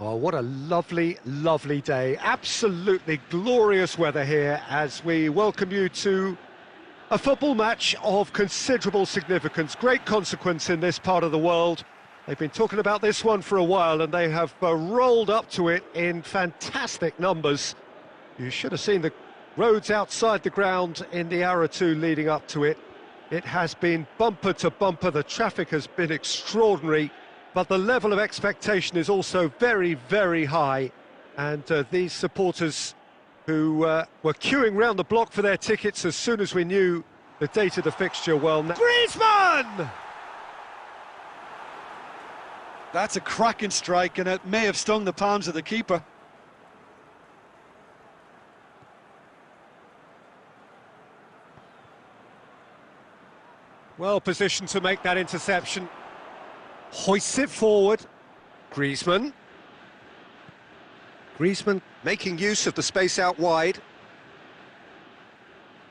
Oh, what a lovely, lovely day. Absolutely glorious weather here as we welcome you to a football match of considerable significance, great consequence in this part of the world. They've been talking about this one for a while and they have rolled up to it in fantastic numbers. You should have seen the roads outside the ground in the hour or two leading up to it. It has been bumper to bumper, the traffic has been extraordinary, but the level of expectation is also very, very high. And these supporters who were queuing round the block for their tickets as soon as we knew the date of the fixture, well... Griezmann! That's a cracking strike, and it may have stung the palms of the keeper. Well positioned to make that interception. Hoists it forward. Griezmann. Griezmann making use of the space out wide.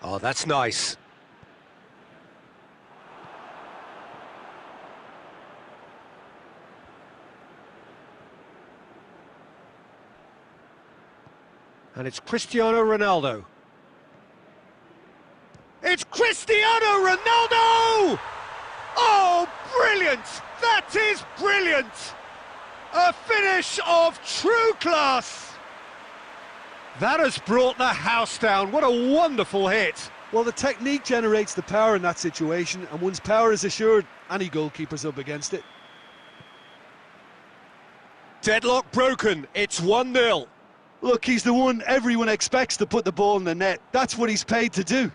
Oh, that's nice. And it's Cristiano Ronaldo. It's Cristiano Ronaldo! Oh, brilliant! That is brilliant! A finish of true class! That has brought the house down. What a wonderful hit! Well, the technique generates the power in that situation, and once power is assured, any goalkeeper's up against it. Deadlock broken. It's 1-0. Look, he's the one everyone expects to put the ball in the net. That's what he's paid to do.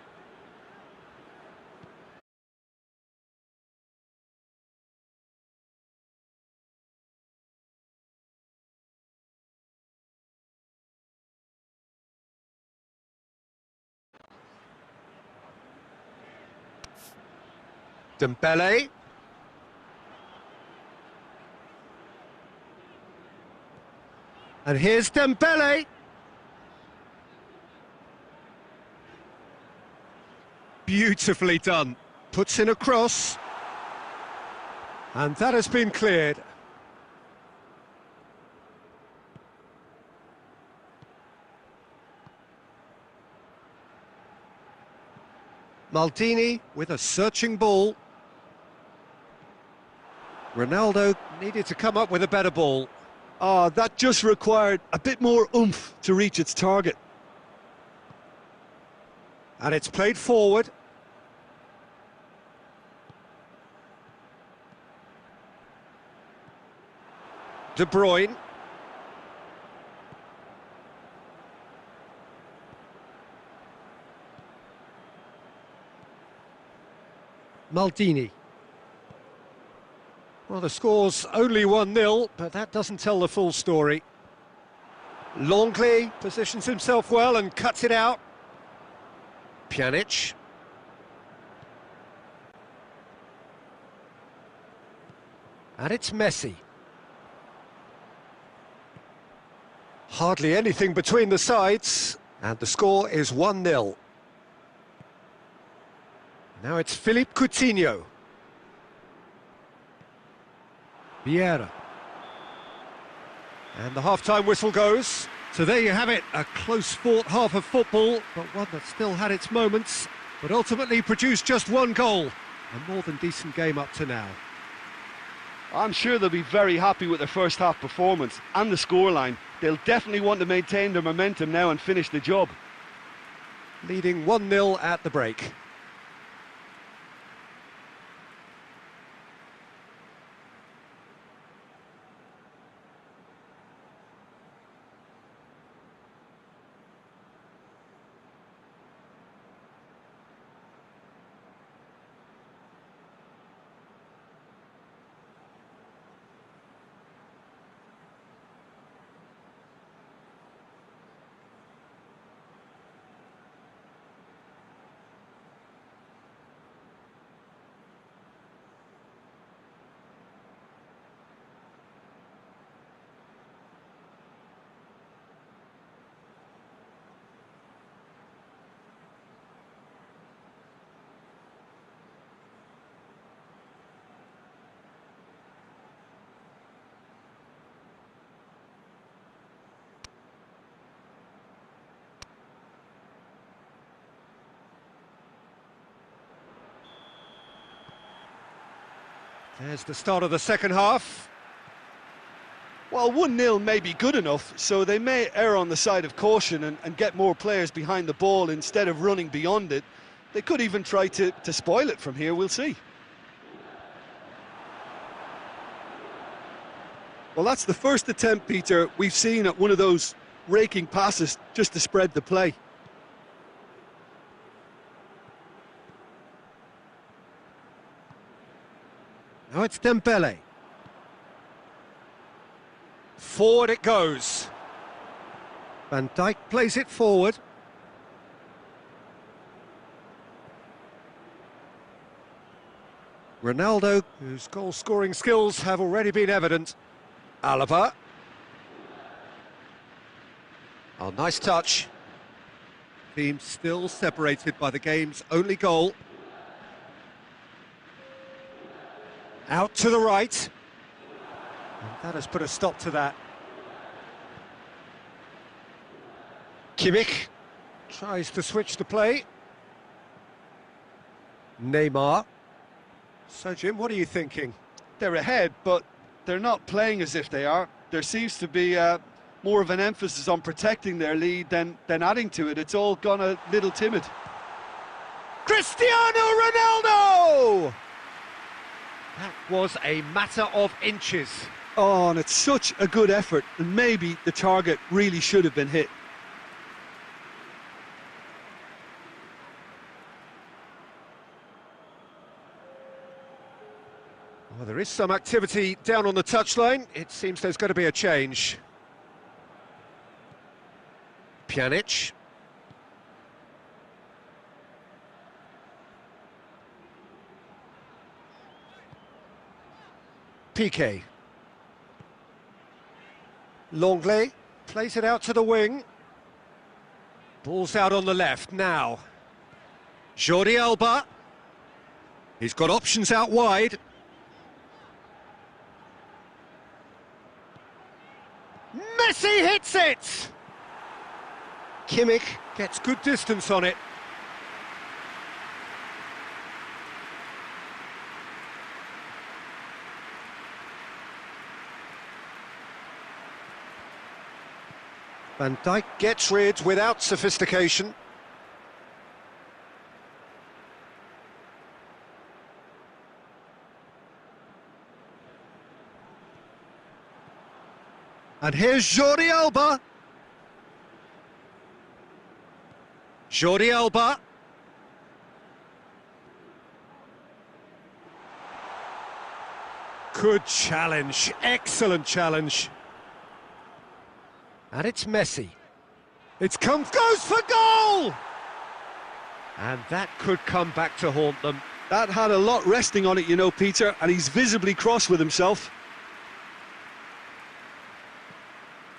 Dembele. And here's Dembele. Beautifully done. Puts in a cross. And that has been cleared. Maldini with a searching ball. Ronaldo needed to come up with a better ball. Ah, that just required a bit more oomph to reach its target. And it's played forward. De Bruyne. Maldini. Well, the score's only 1-0, but that doesn't tell the full story. Longley positions himself well and cuts it out. Pjanic. And it's Messi. Hardly anything between the sides, and the score is 1-0. Now it's Philippe Coutinho. Vieira. And the half-time whistle goes. So there you have it, a close-fought half of football, but one that still had its moments, but ultimately produced just one goal. A more than decent game up to now. I'm sure they'll be very happy with their first half performance and the scoreline. They'll definitely want to maintain their momentum now and finish the job. Leading 1-0 at the break. There's the start of the second half. Well, 1-0 may be good enough, so they may err on the side of caution and get more players behind the ball instead of running beyond it. They could even try to spoil it from here, we'll see. Well, that's the first attempt, Peter, we've seen at one of those raking passes just to spread the play. Now it's Dembele. Forward it goes. Van Dijk plays it forward. Ronaldo, whose goal-scoring skills have already been evident. Alaba. Oh, nice touch. Team still separated by the game's only goal. Out to the right. And that has put a stop to that. Kimmich tries to switch the play. Neymar. So, Jim, what are you thinking? They're ahead, but they're not playing as if they are. There seems to be more of an emphasis on protecting their lead than adding to it. It's all gone a little timid. Cristiano Ronaldo! That was a matter of inches. Oh, and it's such a good effort, and maybe the target really should have been hit. Well, there is some activity down on the touchline. It seems there's going to be a change. Pjanic. Piqué. Longley plays it out to the wing. Ball's out on the left now. Jordi Alba. He's got options out wide. Messi hits it! Kimmich gets good distance on it. Van Dijk gets rid without sophistication. And here's Jordi Alba. Jordi Alba. Good challenge, excellent challenge. And it's Messi. It's goes for goal! And that could come back to haunt them. That had a lot resting on it, you know, Peter, and he's visibly cross with himself.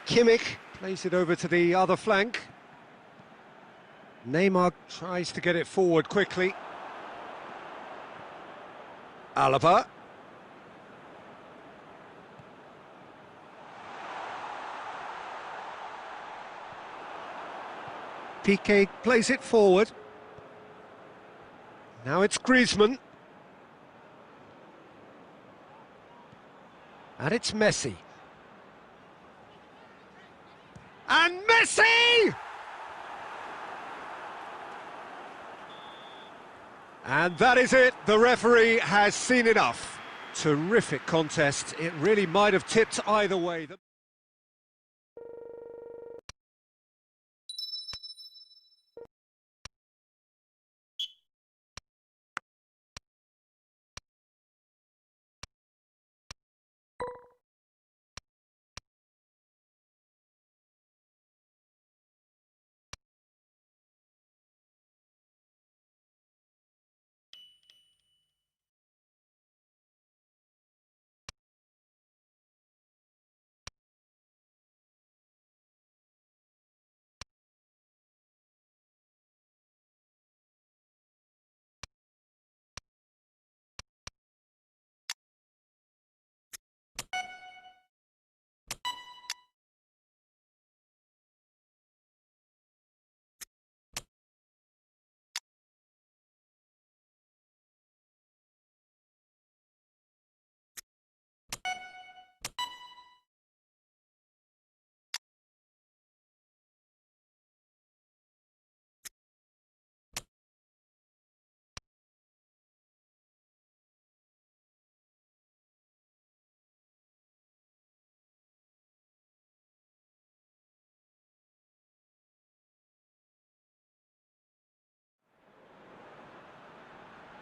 Kimmich plays it over to the other flank. Neymar tries to get it forward quickly. Alaba. Piqué plays it forward. Now it's Griezmann. And it's Messi. And Messi! And that is it. The referee has seen enough. Terrific contest. It really might have tipped either way.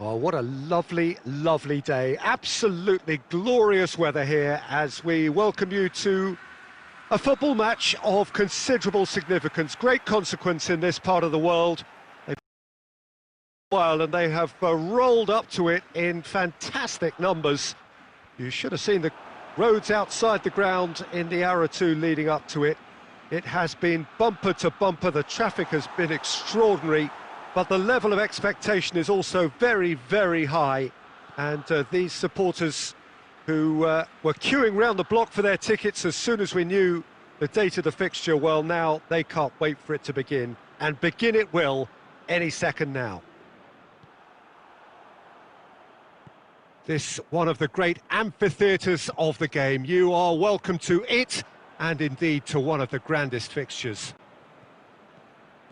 Oh, what a lovely, lovely day. Absolutely glorious weather here as we welcome you to a football match of considerable significance. Great consequence in this part of the world. They've while and they have rolled up to it in fantastic numbers. You should have seen the roads outside the ground in the hour or two leading up to it. It has been bumper to bumper. The traffic has been extraordinary. But the level of expectation is also very, very high. And these supporters who were queuing round the block for their tickets as soon as we knew the date of the fixture, well, now they can't wait for it to begin. And begin it will any second now. This one of the great amphitheatres of the game. You are welcome to it, and indeed to one of the grandest fixtures.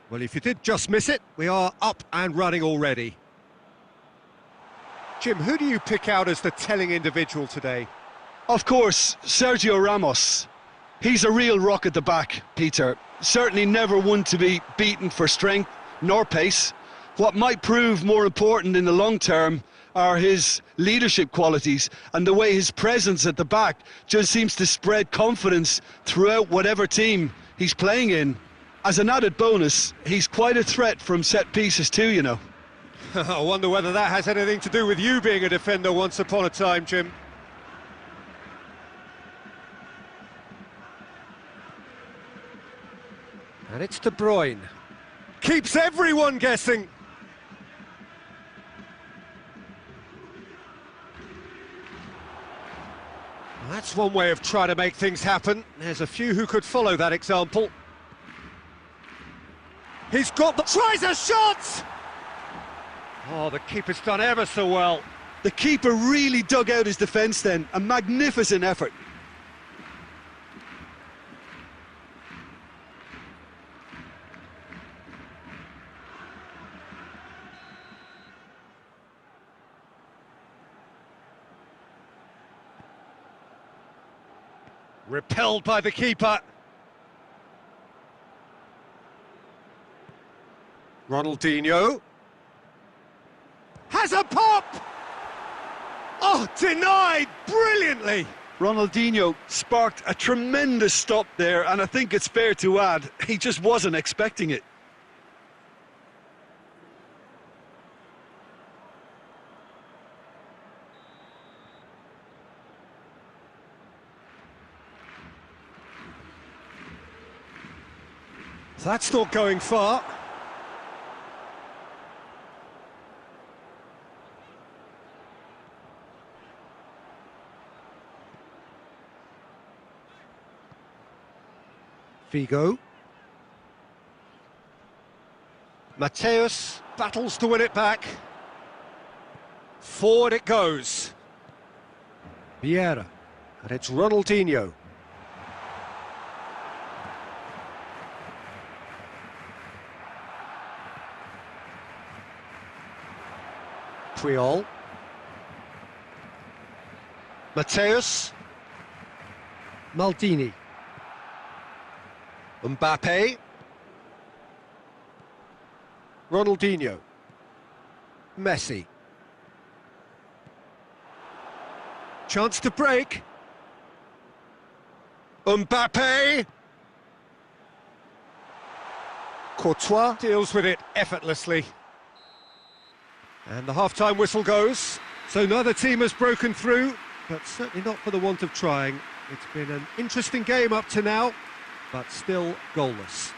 Well, if you did just miss it, we are up and running already. Jim, who do you pick out as the telling individual today? Of course, Sergio Ramos. He's a real rock at the back, Peter. Certainly never one to be beaten for strength nor pace. What might prove more important in the long term are his leadership qualities and the way his presence at the back just seems to spread confidence throughout whatever team he's playing in. As an added bonus, he's quite a threat from set pieces too, you know. I wonder whether that has anything to do with you being a defender once upon a time, Jim. And it's De Bruyne. Keeps everyone guessing. Well, that's one way of trying to make things happen. There's a few who could follow that example. He's got the... tries a shot! Oh, the keeper's done ever so well. The keeper really dug out his defence then. A magnificent effort. Repelled by the keeper. Ronaldinho. Has a pop! Oh, denied brilliantly! Ronaldinho sparked a tremendous stop there, and I think it's fair to add, he just wasn't expecting it. That's not going far. Figo. Mateus battles to win it back. Forward it goes. Vieira. And it's Ronaldinho. Triol. Mateus. Maldini. Mbappe. Ronaldinho. Messi. Chance to break. Mbappe. Courtois deals with it effortlessly. And the half-time whistle goes. So neither team has broken through, but certainly not for the want of trying. It's been an interesting game up to now, but still goalless.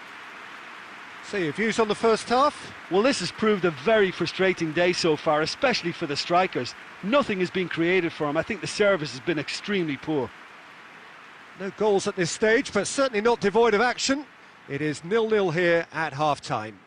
So your views on the first half? Well, this has proved a very frustrating day so far, especially for the strikers. Nothing has been created for them. I think the service has been extremely poor. No goals at this stage, but certainly not devoid of action. It is 0-0 here at half-time.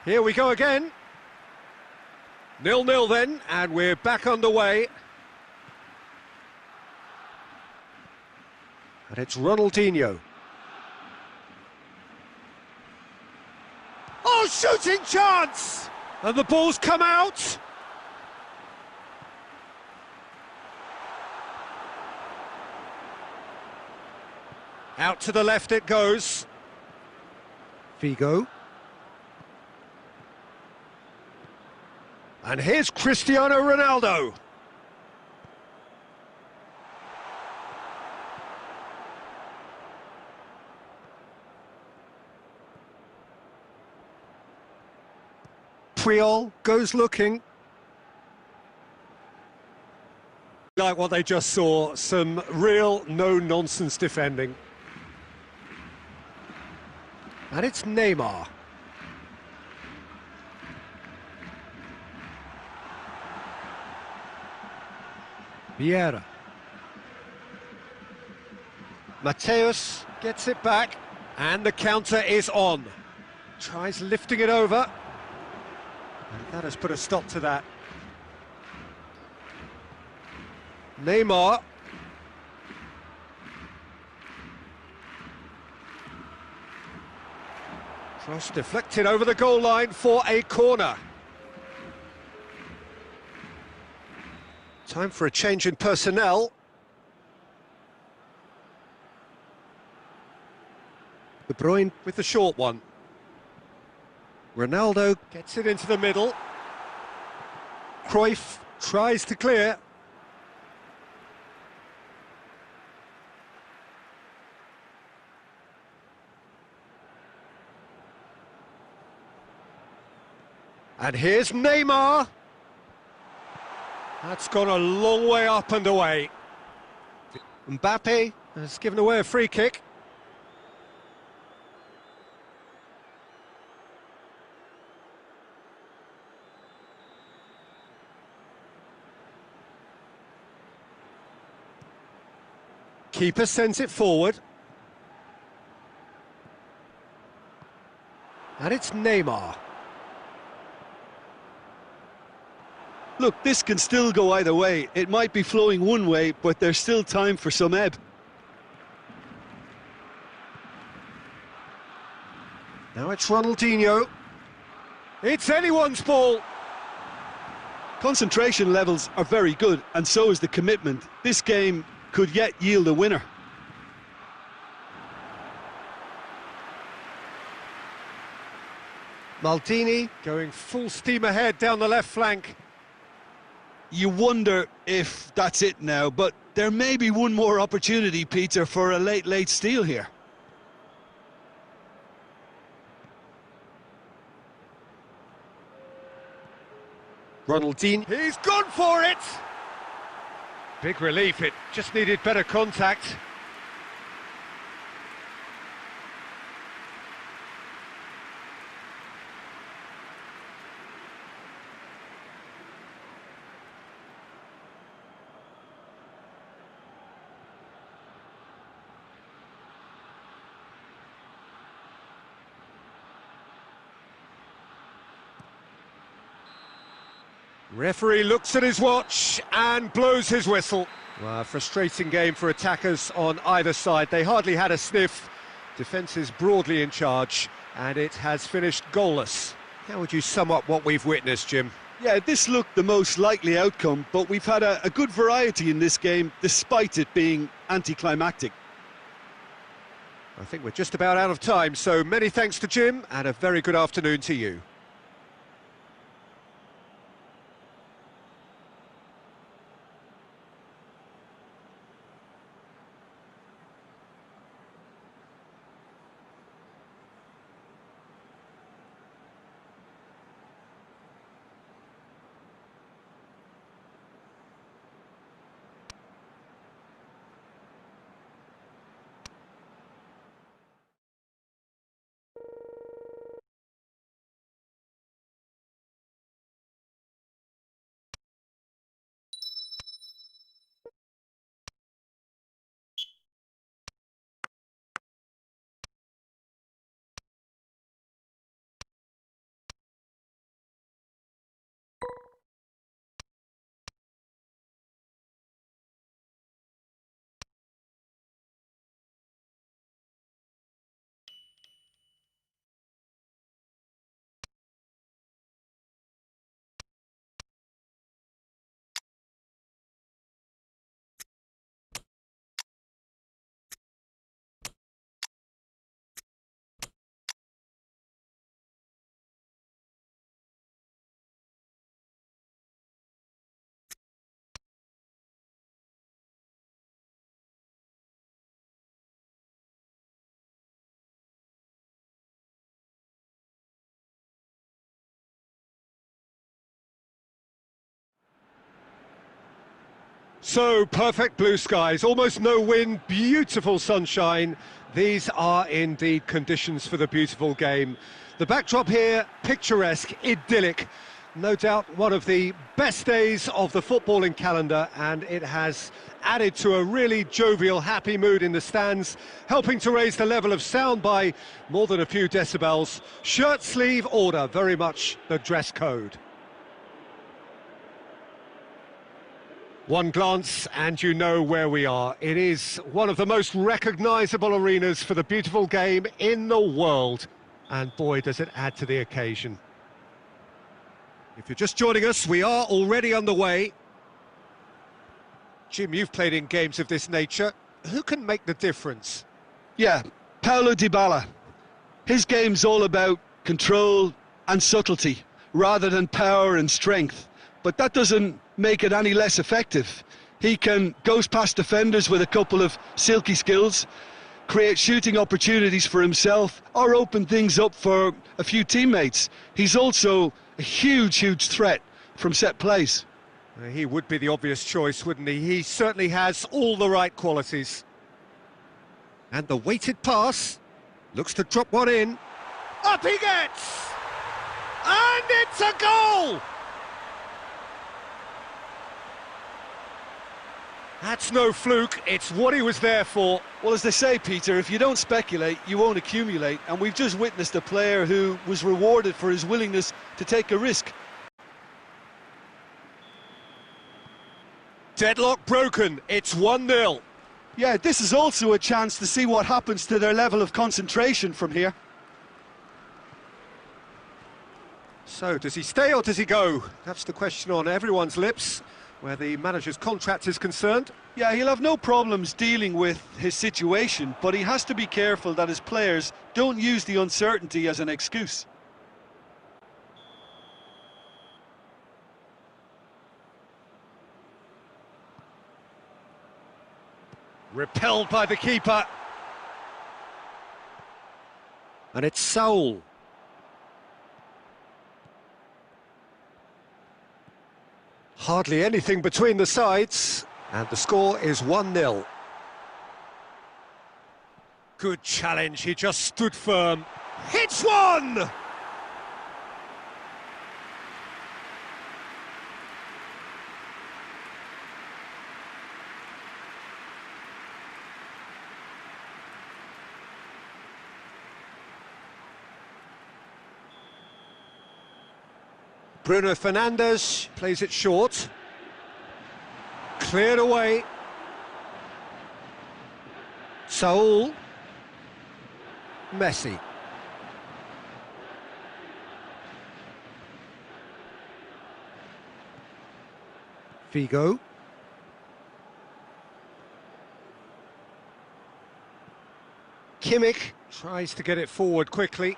Here we go again. 0-0 then, and we're back underway. And it's Ronaldinho. Oh, shooting chance! And the ball's come out. Out to the left it goes. Figo. And here's Cristiano Ronaldo. Puyol goes looking. Like what they just saw, some real no-nonsense defending. And it's Neymar. Vieira. Mateus gets it back, and the counter is on. Tries lifting it over. And that has put a stop to that. Neymar. Cross deflected over the goal line for a corner. Time for a change in personnel. De Bruyne with the short one. Ronaldo gets it into the middle. Cruyff tries to clear. And here's Neymar. That's gone a long way up and away. Mbappe has given away a free kick. Keeper sends it forward. And it's Neymar. Look, this can still go either way. It might be flowing one way, but there's still time for some ebb. Now it's Ronaldinho. It's anyone's ball. Concentration levels are very good, and so is the commitment. This game could yet yield a winner. Maldini going full steam ahead down the left flank. You wonder if that's it now, but there may be one more opportunity, Peter, for a late steal here. Ronaldinho, he's gone for it! Big relief, it just needed better contact. Referee looks at his watch and blows his whistle. Well, frustrating game for attackers on either side. They hardly had a sniff. Defence is broadly in charge, and it has finished goalless. How would you sum up what we've witnessed, Jim? Yeah, this looked the most likely outcome, but we've had a good variety in this game, despite it being anticlimactic. I think we're just about out of time, so many thanks to Jim, and a very good afternoon to you. So, perfect blue skies, almost no wind, beautiful sunshine. These are indeed conditions for the beautiful game. The backdrop here, picturesque, idyllic. No doubt one of the best days of the footballing calendar, and it has added to a really jovial, happy mood in the stands, helping to raise the level of sound by more than a few decibels. Shirt sleeve order, very much the dress code. One glance and you know where we are. It is one of the most recognisable arenas for the beautiful game in the world. And boy, does it add to the occasion. If you're just joining us, we are already underway. Jim, you've played in games of this nature. Who can make the difference? Yeah, Paulo Dybala. His game's all about control and subtlety, rather than power and strength. But that doesn't make it any less effective. He can goes past defenders with a couple of silky skills, create shooting opportunities for himself, or open things up for a few teammates. He's also a huge threat from set plays. He would be the obvious choice, wouldn't he? He certainly has all the right qualities. And the weighted pass looks to drop one in. Up he gets! And it's a goal! That's no fluke, it's what he was there for. Well, as they say, Peter, if you don't speculate, you won't accumulate. And we've just witnessed a player who was rewarded for his willingness to take a risk. Deadlock broken, it's 1-0. Yeah, this is also a chance to see what happens to their level of concentration from here. So, does he stay or does he go? That's the question on everyone's lips, where the manager's contract is concerned. Yeah, he'll have no problems dealing with his situation, but he has to be careful that his players don't use the uncertainty as an excuse. Repelled by the keeper. And it's Saul. Hardly anything between the sides, and the score is 1-0. Good challenge, he just stood firm. Hits one! Bruno Fernandes plays it short. Cleared away. Saul. Messi. Figo. Kimmich tries to get it forward quickly.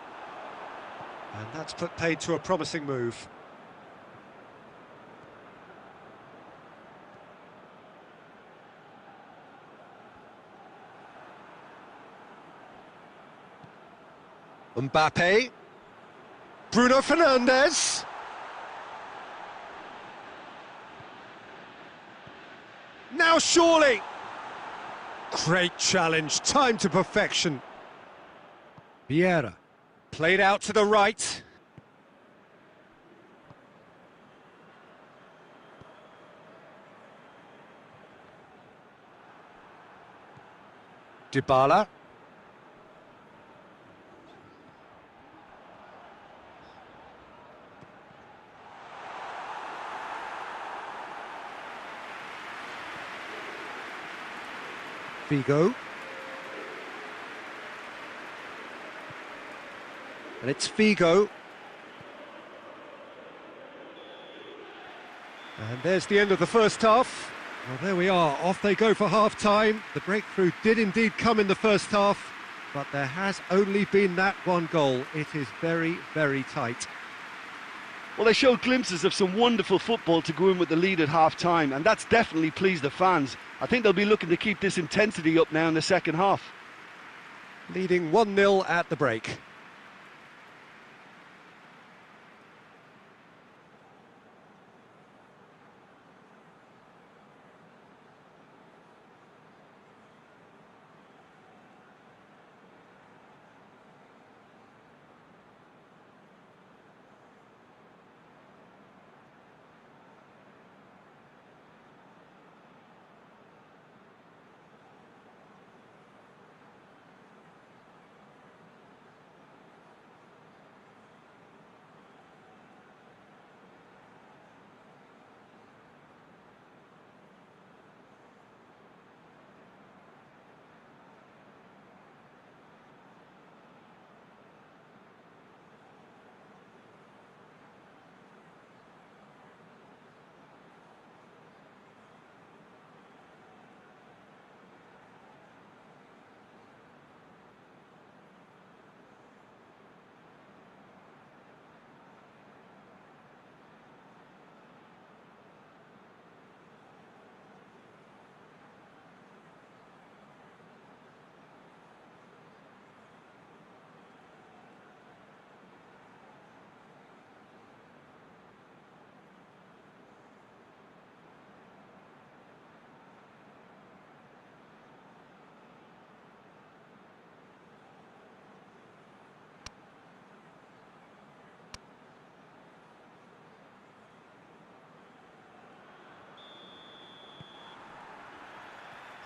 And that's put paid to a promising move. Mbappe, Bruno Fernandes, now surely, great challenge, time to perfection. Vieira, played out to the right. Dybala. Figo. And it's Figo. And there's the end of the first half. Well, there we are, off they go for half-time. The breakthrough did indeed come in the first half, but there has only been that one goal. It is very tight. Well, they showed glimpses of some wonderful football to go in with the lead at half-time, and that's definitely pleased the fans. I think they'll be looking to keep this intensity up now in the second half. Leading 1-0 at the break.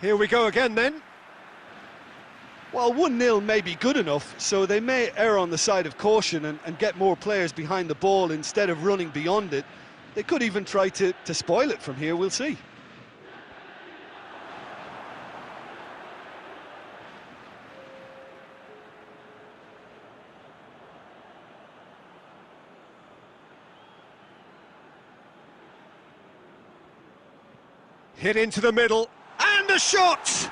Here we go again then. Well, 1-0 may be good enough, so they may err on the side of caution and get more players behind the ball instead of running beyond it. They could even try to spoil it from here, we'll see. Hit into the middle, and a shot!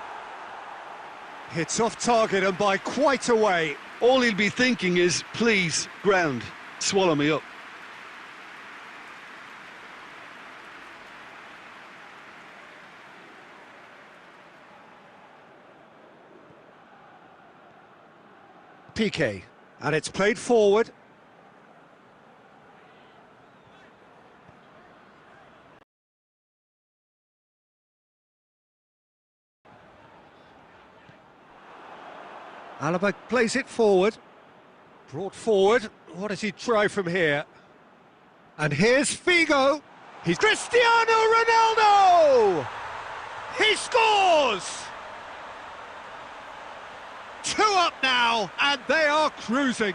Hits off target and by quite a way. All he'll be thinking is, please, ground, swallow me up. PK, and it's played forward. Alaba plays it forward. Brought forward. What does he try from here? And here's Figo. He's Cristiano Ronaldo! He scores! 2 up now, and they are cruising.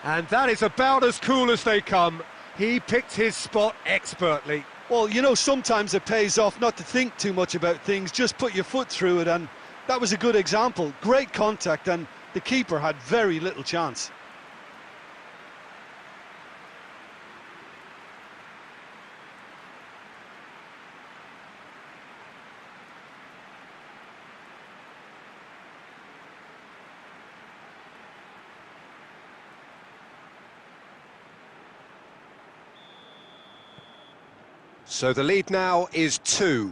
And that is about as cool as they come. He picked his spot expertly. Well, you know, sometimes it pays off not to think too much about things, just put your foot through it, and that was a good example. Great contact, and the keeper had very little chance. So the lead now is 2.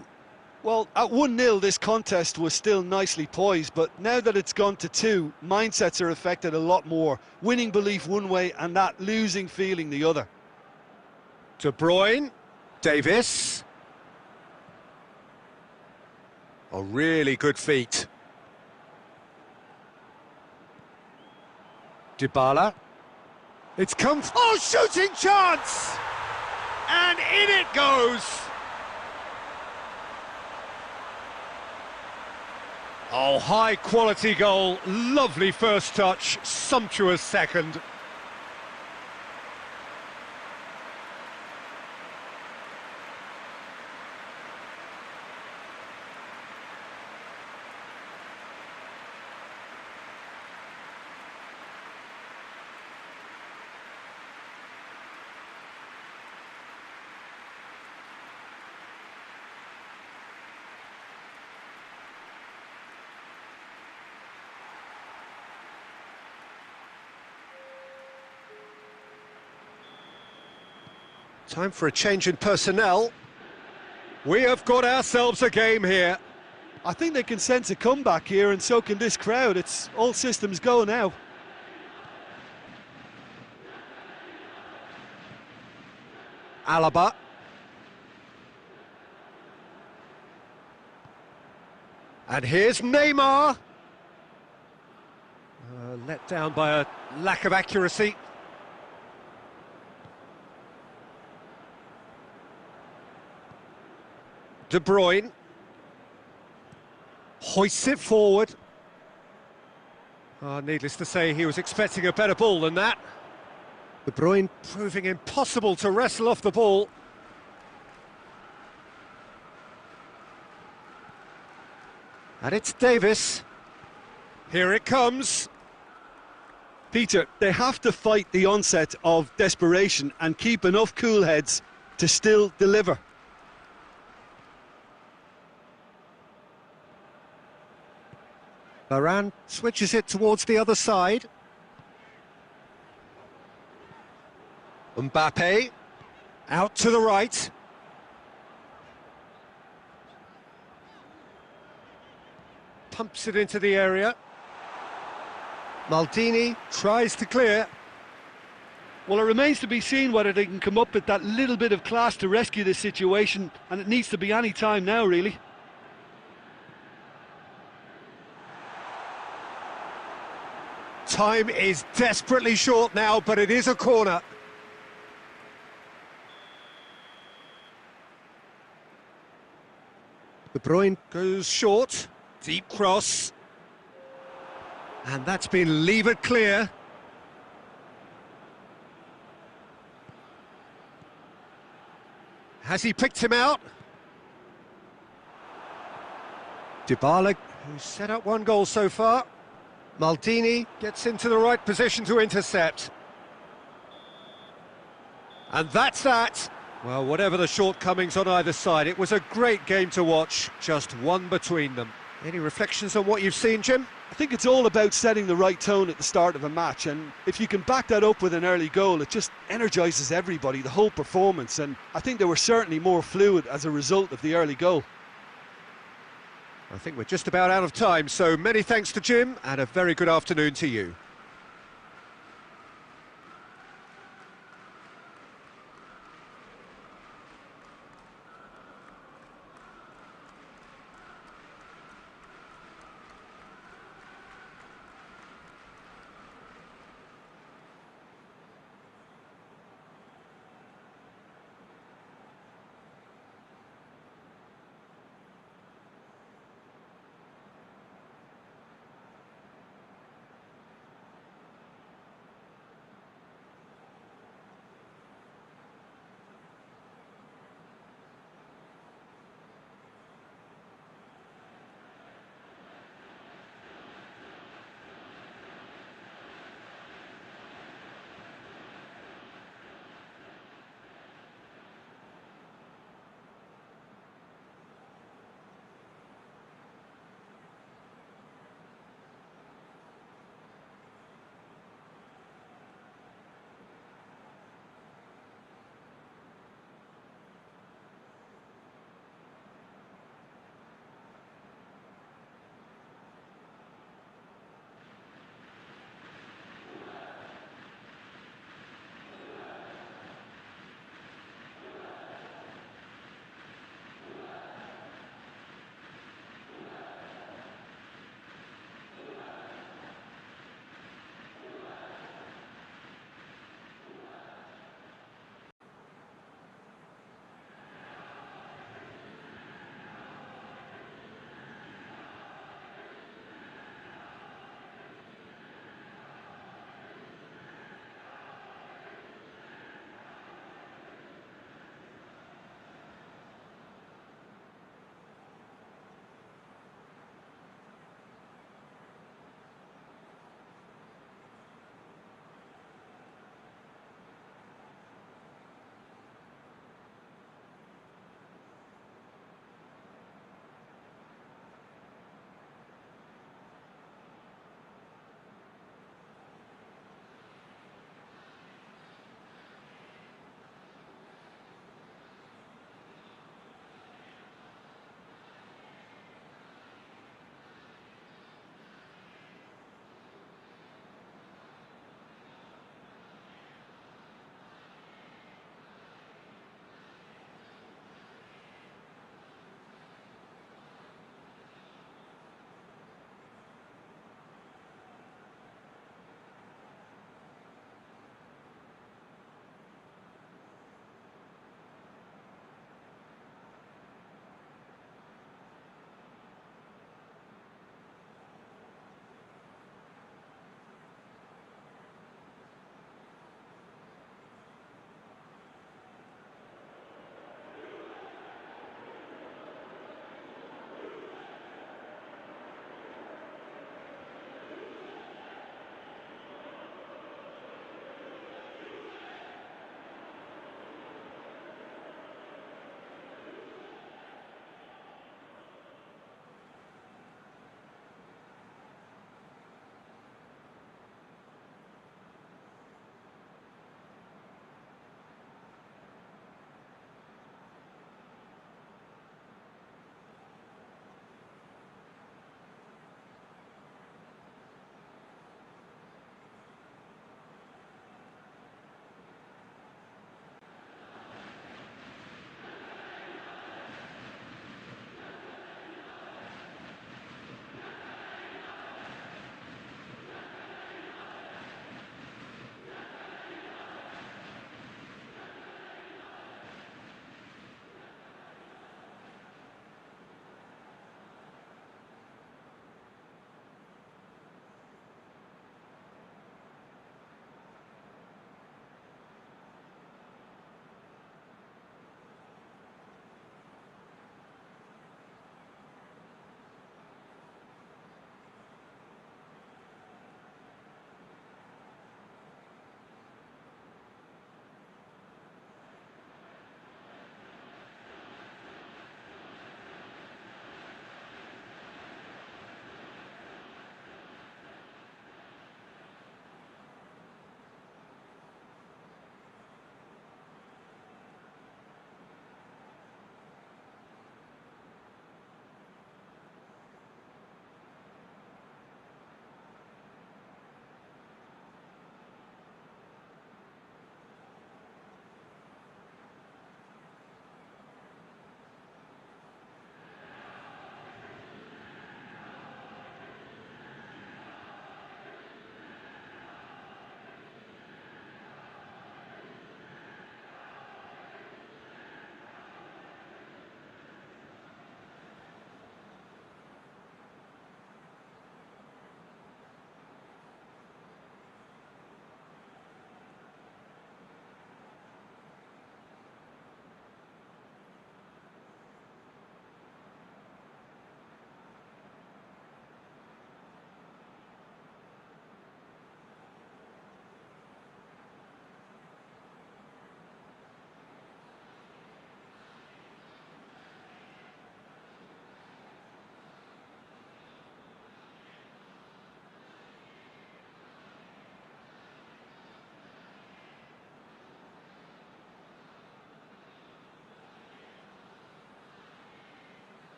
Well, at 1-0 this contest was still nicely poised, but now that it's gone to 2, mindsets are affected a lot more. Winning belief one way and that losing feeling the other. De Bruyne, Davis. A really good feat. Dybala. It's come... Oh, shooting chance! And in it goes! Oh, high quality goal, lovely first touch, sumptuous second. Time for a change in personnel. We have got ourselves a game here. I think they can sense a comeback here, and so can this crowd. It's all systems go now. Alaba. And here's Neymar. Let down by a lack of accuracy. De Bruyne hoists it forward. Needless to say, he was expecting a better ball than that. De Bruyne proving impossible to wrestle off the ball. And it's Davis. Here it comes. Peter, they have to fight the onset of desperation and keep enough cool heads to still deliver. Varane switches it towards the other side. Mbappe out to the right. Pumps it into the area. Maldini tries to clear. Well, it remains to be seen whether they can come up with that little bit of class to rescue this situation, and it needs to be any time now, really. Time is desperately short now, but it is a corner. De Bruyne goes short, deep cross. And that's been levered clear. Has he picked him out? Dybala, who's set up one goal so far. Maldini gets into the right position to intercept. And that's that. Well, whatever the shortcomings on either side, it was a great game to watch, just one between them. Any reflections on what you've seen, Jim? I think it's all about setting the right tone at the start of a match, and if you can back that up with an early goal, it just energises everybody, the whole performance, and I think they were certainly more fluid as a result of the early goal. I think we're just about out of time, so many thanks to Jim, and a very good afternoon to you.